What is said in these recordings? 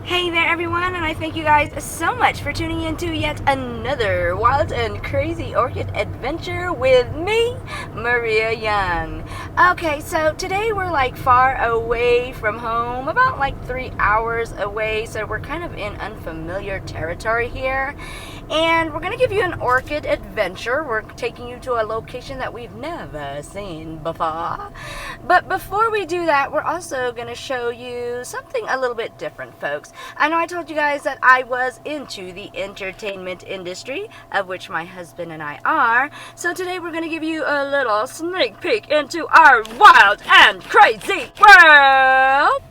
Hey there everyone, and I thank you guys so much for tuning in to yet another wild and crazy orchid adventure with me, Maria Young. Okay, so today we're like far away from home, about like 3 hours away, so we're kind of in unfamiliar territory here. And we're going to give you an orchid adventure. We're taking you to a location that we've never seen before. But before we do that, we're also going to show you something a little bit different, folks. I know I told you guys that I was into the entertainment industry, of which my husband and I are. So today we're going to give you a little sneak peek into our wild and crazy world.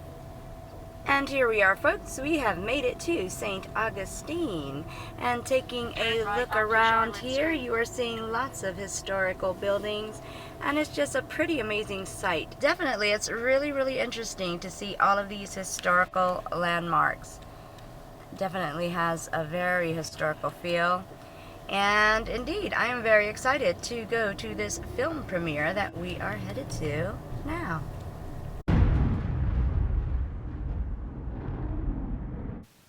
And here we are, folks. We have made it to St. Augustine. And taking a look around here, you are seeing lots of historical buildings. And it's just a pretty amazing sight. Definitely, it's really interesting to see all of these historical landmarks. Definitely has a very historical feel. And indeed, I am very excited to go to this film premiere that we are headed to now.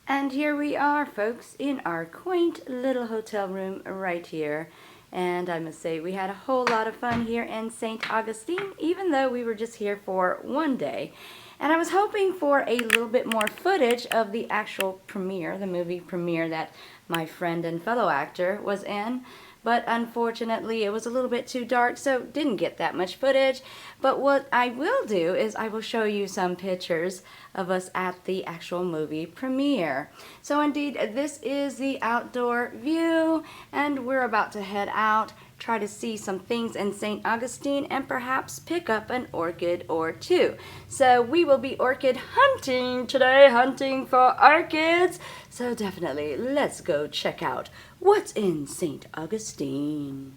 And here we are, folks, in our quaint little hotel room right here. And I must say, we had a whole lot of fun here in St. Augustine, even though we were just here for one day. And I was hoping for a little bit more footage of the actual premiere, the movie premiere that my friend and fellow actor was in. But unfortunately, it was a little bit too dark, so didn't get that much footage. But what I will do is I will show you some pictures of us at the actual movie premiere. So indeed, this is the outdoor view, and we're about to head out, try to see some things in St. Augustine, and perhaps pick up an orchid or two. So we will be orchid hunting today, hunting for orchids. So definitely, let's go check out what's in St. Augustine.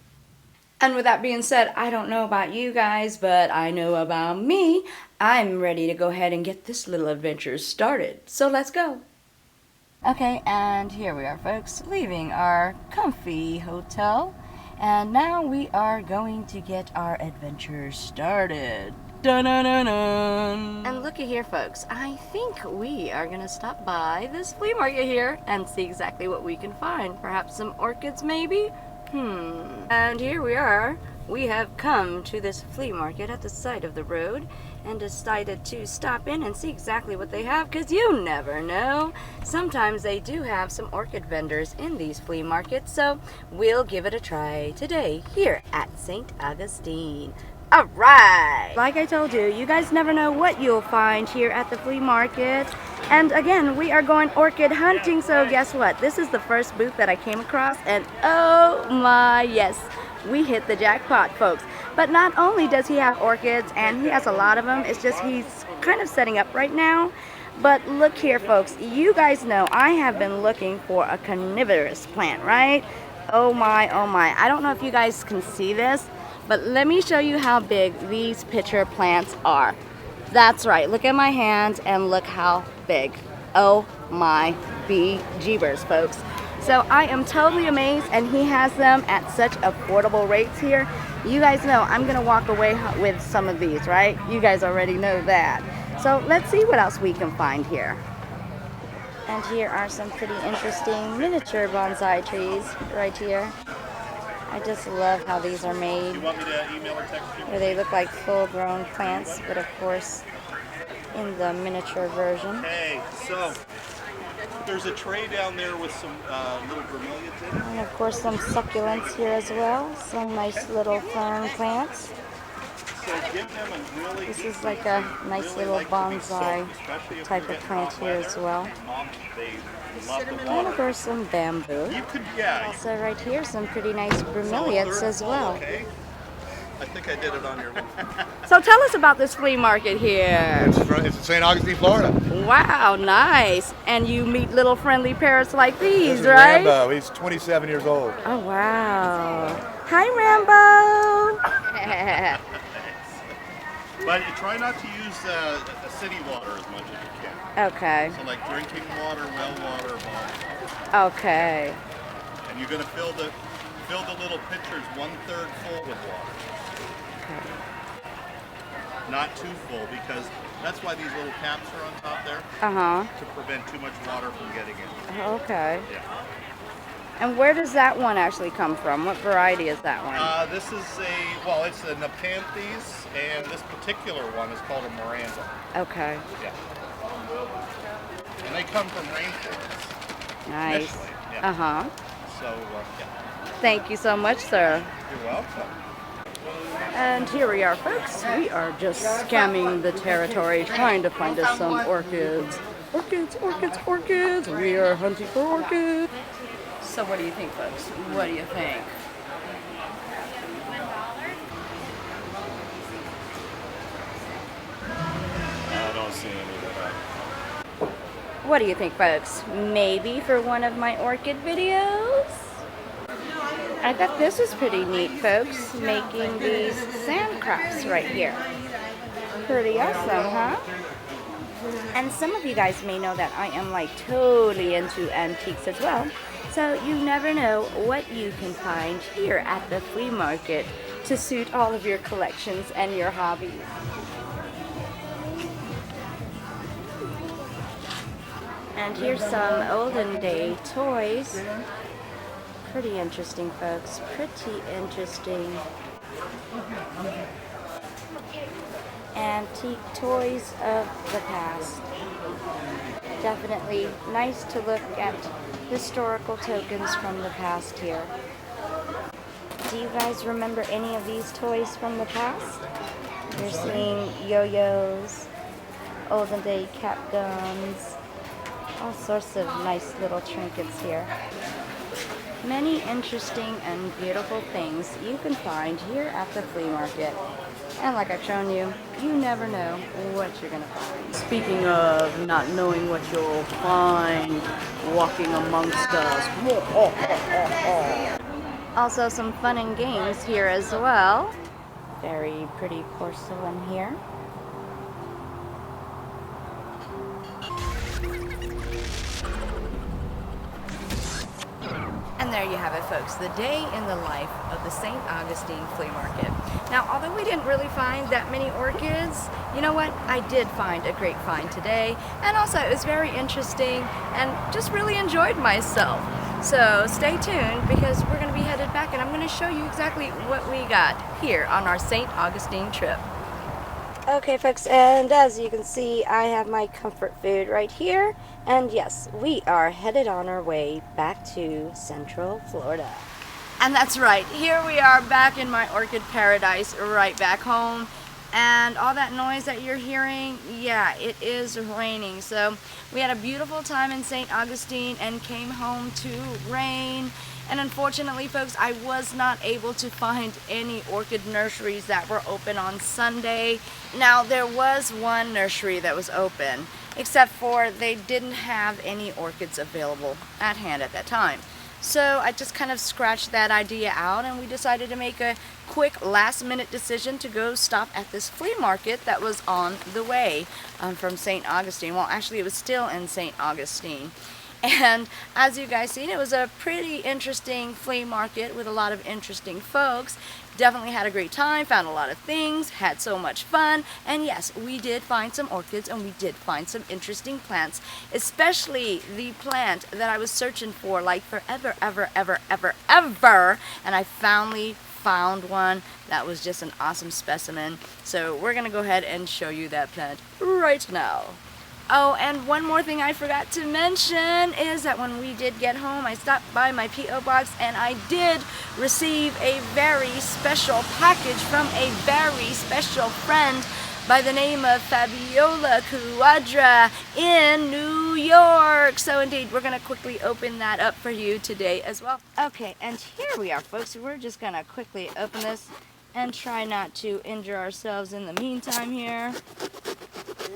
And with that being said, I don't know about you guys, but I know about me. I'm ready to go ahead and get this little adventure started. So let's go. Okay, and here we are, folks, leaving our comfy hotel. And now we are going to get our adventure started. Dun-dun-dun-dun. And looky here, folks. I think we are going to stop by this flea market here and see exactly what we can find. Perhaps some orchids, maybe? And here we are. We have come to this flea market at the side of the road and decided to stop in and see exactly what they have, because you never know. Sometimes they do have some orchid vendors in these flea markets, so we'll give it a try today here at St. Augustine. Alright! Like I told you, you guys never know what you'll find here at the flea market. And again, we are going orchid hunting, so guess what? This is the first booth that I came across, and oh my, yes, we hit the jackpot, folks. But not only does he have orchids, and he has a lot of them, it's just he's kind of setting up right now. But look here, folks, you guys know I have been looking for a carnivorous plant, right? Oh my, oh my. I don't know if you guys can see this, but let me show you how big these pitcher plants are. That's right, look at my hand and look how big. Oh my bejeebers, folks. So I am totally amazed, and he has them at such affordable rates here. You guys know I'm gonna walk away with some of these, right? You guys already know that. So let's see what else we can find here. And here are some pretty interesting miniature bonsai trees right here. I just love how these are made. You want me to email or text you? Where they look like full-grown plants, but of course in the miniature version. Okay, so there's a tray down there with some little bromeliads in it. And of course some succulents here as well. Some nice little fern plants. So give them a really This is like a nice little bonsai type of plant here as well. They love the And water. of course some bamboo. You could, yeah. Also right here some pretty nice bromeliads as well. Okay. I think I did it on your roof. So tell us about this flea market here. It's in St. Augustine, Florida. Wow, nice. And you meet little friendly parrots like these, This is right? Rambo. He's 27 years old. Oh, wow. Hi, Rambo. But try not to use city water as much as you can. Okay. So like drinking water, well water, bottled water. Okay. And you're going to fill the little pitchers 1/3 full with water. Okay. Not too full, because That's why these little caps are on top there, Uh-huh. to prevent too much water from getting in. Okay. Yeah. And where does that one actually come from? What variety is that one? This is well, it's a Nepenthes, and this particular one is called a Miranda. Okay. Yeah. And they come from rainforests. Nice. Initially, yeah. Uh-huh. So, yeah. Thank you so much, sir. You're welcome. And here we are, folks. We are just scamming the territory, trying to find us some orchids. Orchids, orchids, orchids. We are hunting for orchids. So what do you think, folks? What do you think? I don't see any of that. What do you think, folks? Maybe for one of my orchid videos? I thought this was pretty neat, folks, making these sand crafts right here. Pretty awesome, huh? And some of you guys may know that I am like totally into antiques as well. So you never know what you can find here at the flea market to suit all of your collections and your hobbies. And here's some olden day toys. Pretty interesting, folks. Pretty interesting. Antique toys of the past. Definitely nice to look at historical tokens from the past here. Do you guys remember any of these toys from the past? You're seeing yo-yos, olden day cap guns, all sorts of nice little trinkets here. Many interesting and beautiful things you can find here at the flea market. And like I've shown you, you never know what you're going to find. Speaking of not knowing what you'll find walking amongst us. Also some fun and games here as well. Very pretty porcelain here. And there you have it, folks, the day in the life of the St. Augustine Flea Market. Now, although we didn't really find that many orchids, you know what? I did find a great find today, and also it was very interesting and just really enjoyed myself. So stay tuned because we're going to be headed back and I'm going to show you exactly what we got here on our St. Augustine trip. Okay, folks, and as you can see, I have my comfort food right here. And yes, we are headed on our way back to Central Florida. And that's right, here we are back in my orchid paradise right back home. And all that noise that you're hearing, yeah, it is raining. So we had a beautiful time in St. Augustine and came home to rain. And unfortunately, folks, I was not able to find any orchid nurseries that were open on Sunday. Now, there was one nursery that was open, except for they didn't have any orchids available at hand at that time. So I just kind of scratched that idea out and we decided to make a quick last-minute decision to go stop at this flea market that was on the way from St. Augustine. Well, actually, it was still in St. Augustine. And as you guys seen, it was a pretty interesting flea market with a lot of interesting folks. Definitely had a great time, found a lot of things, had so much fun, and yes, we did find some orchids and we did find some interesting plants, especially the plant that I was searching for like forever, and I finally found one that was just an awesome specimen. So we're gonna go ahead and show you that plant right now. Oh, and one more thing I forgot to mention is that when we did get home, I stopped by my P.O. box and I did receive a very special package from a very special friend by the name of Fabiola Cuadra in New York. So indeed, we're gonna quickly open that up for you today as well. Okay, and here we are, folks. We're just gonna quickly open this and try not to injure ourselves in the meantime here.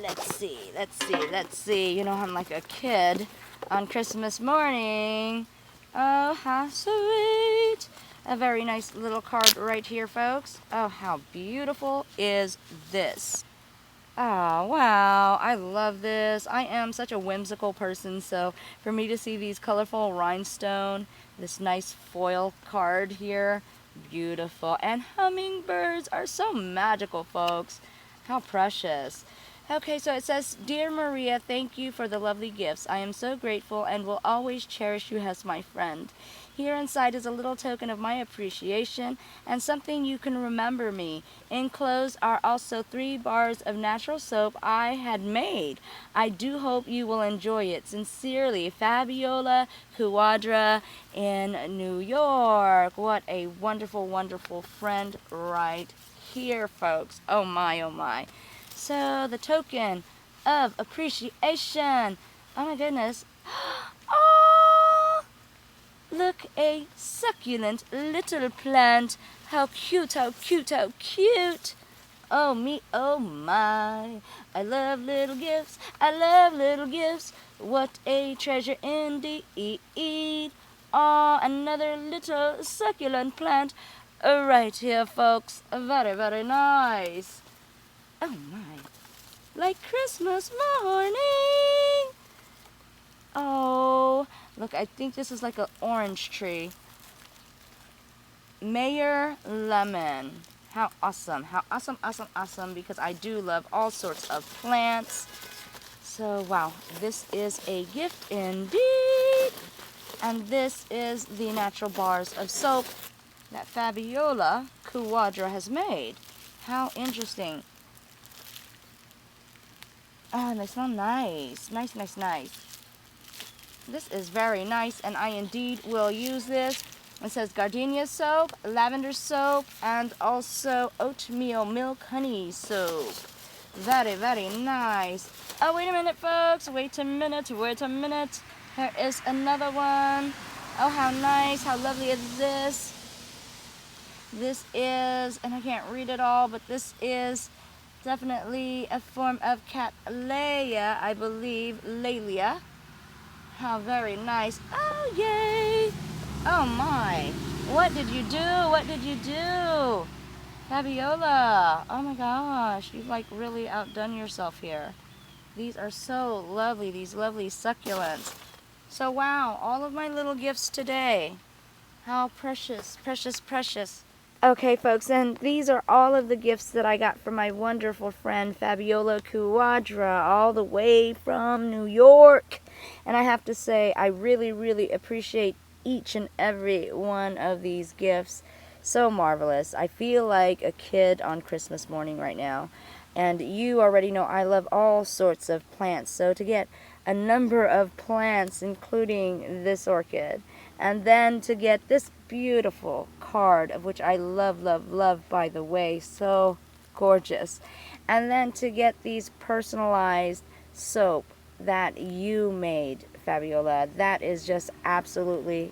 Let's see. You know, I'm like a kid on Christmas morning. Oh, how sweet. A very nice little card right here, folks. Oh, how beautiful is this? Oh, wow. I love this. I am such a whimsical person, so for me to see these colorful rhinestone, this nice foil card here, beautiful. And hummingbirds are so magical, folks. How precious. Okay, so it says, Dear Maria, thank you for the lovely gifts. I am so grateful and will always cherish you as my friend. Here inside is a little token of my appreciation and something you can remember me. Enclosed are also 3 bars of natural soap I had made. I do hope you will enjoy it. Sincerely, Fabiola Cuadra in New York. What a wonderful, wonderful friend right here, folks. Oh my, oh my. So, the token of appreciation. Oh my goodness. Oh! Look, a succulent little plant. How cute, how cute, how cute. Oh me, oh my. I love little gifts. I love little gifts. What a treasure indeed. Oh, another little succulent plant right here, folks. Very, very nice. Oh my. Like Christmas morning. Oh, look, I think this is like an orange tree. Mayor Lemon. How awesome. How awesome, awesome, awesome. Because I do love all sorts of plants. So, wow. This is a gift indeed. And this is the natural bars of soap that Fabiola Cuadra has made. How interesting. Oh, they smell nice. Nice, nice, nice. This is very nice, and I indeed will use this. It says gardenia soap, lavender soap, and also oatmeal milk honey soap. Very, very nice. Oh, wait a minute, folks. Wait a minute. Wait a minute. Here is another one. Oh, how nice. How lovely is this? This is, and I can't read it all, but this is definitely a form of Cattleya, I believe. Laelia. How very nice. Oh, yay. Oh, my. What did you do? What did you do? Fabiola. Oh, my gosh. You've, like, really outdone yourself here. These are so lovely. These lovely succulents. So, wow. All of my little gifts today. How precious, precious, precious. Okay, folks, and these are all of the gifts that I got from my wonderful friend Fabiola Cuadra, all the way from New York. And I have to say, I really, really appreciate each and every one of these gifts. So marvelous. I feel like a kid on Christmas morning right now. And you already know I love all sorts of plants. So to get a number of plants, including this orchid, and then to get this beautiful card, of which I love, love, love, by the way, so gorgeous. And then to get these personalized soap that you made, Fabiola. That is just absolutely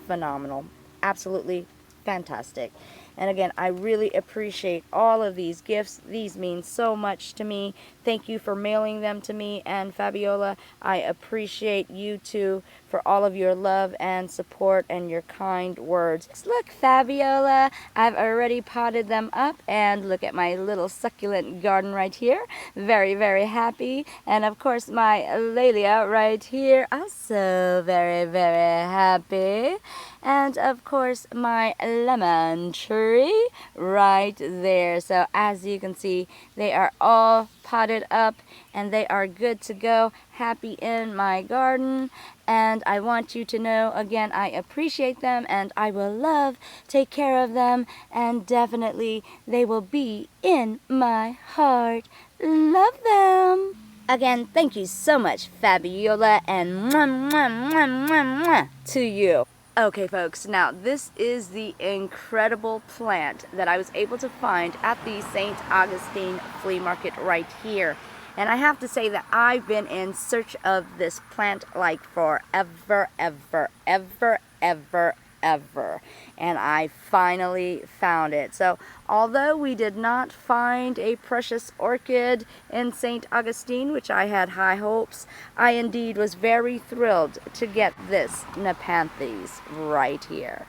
phenomenal. Absolutely fantastic. And again, I really appreciate all of these gifts. These mean so much to me. Thank you for mailing them to me. And Fabiola, I appreciate you too for all of your love and support and your kind words. Look, Fabiola, I've already potted them up. And look at my little succulent garden right here. Very, very happy. And of course, my Laelia right here. Also very, very happy. And of course, my lemon tree right there. So as you can see, they are all potted up and they are good to go. Happy in my garden. And I want you to know, again, I appreciate them and I will love, take care of them, and definitely they will be in my heart. Love them. Again, thank you so much, Fabiola, and mwah, mwah, mwah, mwah, mwah to you. Okay, folks, now this is the incredible plant that I was able to find at the St. Augustine Flea Market right here. And I have to say that I've been in search of this plant like forever, ever, ever, ever, ever. And I finally found it. So although we did not find a precious orchid in St. Augustine, which I had high hopes, I indeed was very thrilled to get this Nepenthes right here.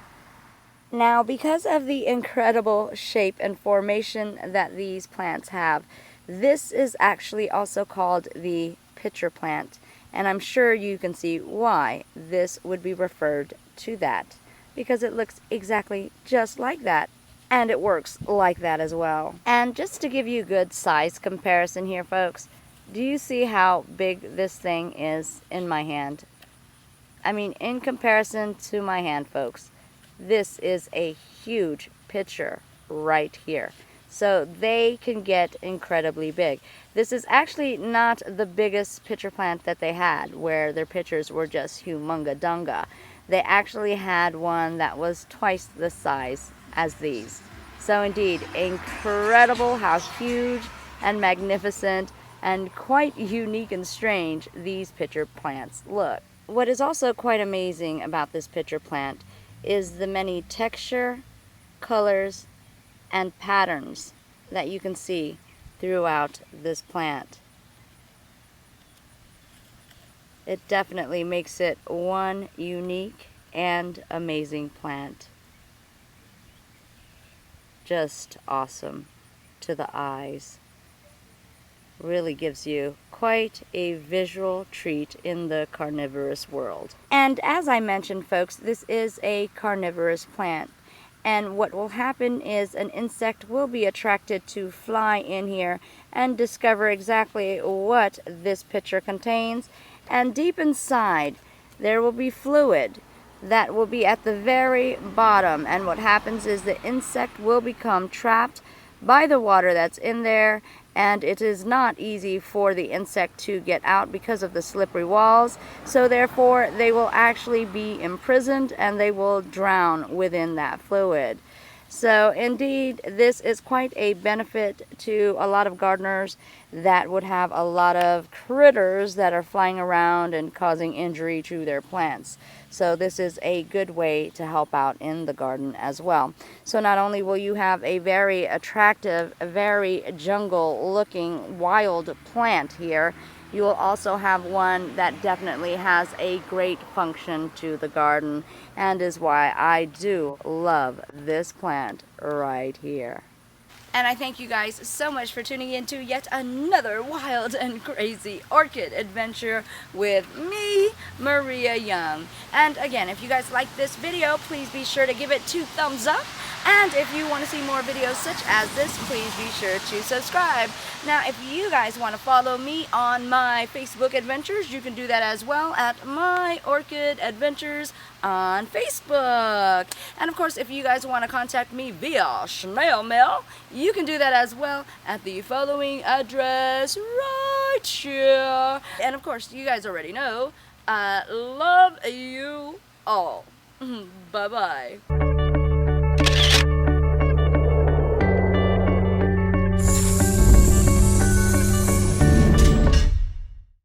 Now, because of the incredible shape and formation that these plants have, this is actually also called the pitcher plant. And I'm sure you can see why this would be referred to that, because it looks exactly just like that. and it works like that as well. And just to give you a good size comparison here, folks, do you see how big this thing is in my hand? I mean, in comparison to my hand, folks, this is a huge pitcher right here. So they can get incredibly big. This is actually not the biggest pitcher plant that they had, where their pitchers were just humunga dunga. They actually had one that was twice the size as these. So indeed, incredible how huge and magnificent and quite unique and strange these pitcher plants look. What is also quite amazing about this pitcher plant is the many texture, colors, and patterns that you can see throughout this plant. It definitely makes it one unique and amazing plant. Just awesome to the eyes. Really gives you quite a visual treat in the carnivorous world. And as I mentioned, folks, this is a carnivorous plant. And what will happen is an insect will be attracted to fly in here and discover exactly what this pitcher contains. And deep inside, there will be fluid that will be at the very bottom. And what happens is the insect will become trapped by the water that's in there, and it is not easy for the insect to get out because of the slippery walls. So therefore they will actually be imprisoned and they will drown within that fluid. So indeed, this is quite a benefit to a lot of gardeners that would have a lot of critters that are flying around and causing injury to their plants. So this is a good way to help out in the garden as well. So not only will you have a very attractive, very jungle looking wild plant here, you will also have one that definitely has a great function to the garden, and is why I do love this plant right here. And I thank you guys so much for tuning in to yet another wild and crazy orchid adventure with me, Maria Young. And again, if you guys like this video, please be sure to give it 2 thumbs up. And if you want to see more videos such as this, please be sure to subscribe. Now, if you guys want to follow me on my Facebook adventures, you can do that as well at My Orchid Adventures on Facebook. And of course, if you guys want to contact me via snail mail, you can do that as well at the following address right here. And of course, you guys already know, I love you all. Bye-bye.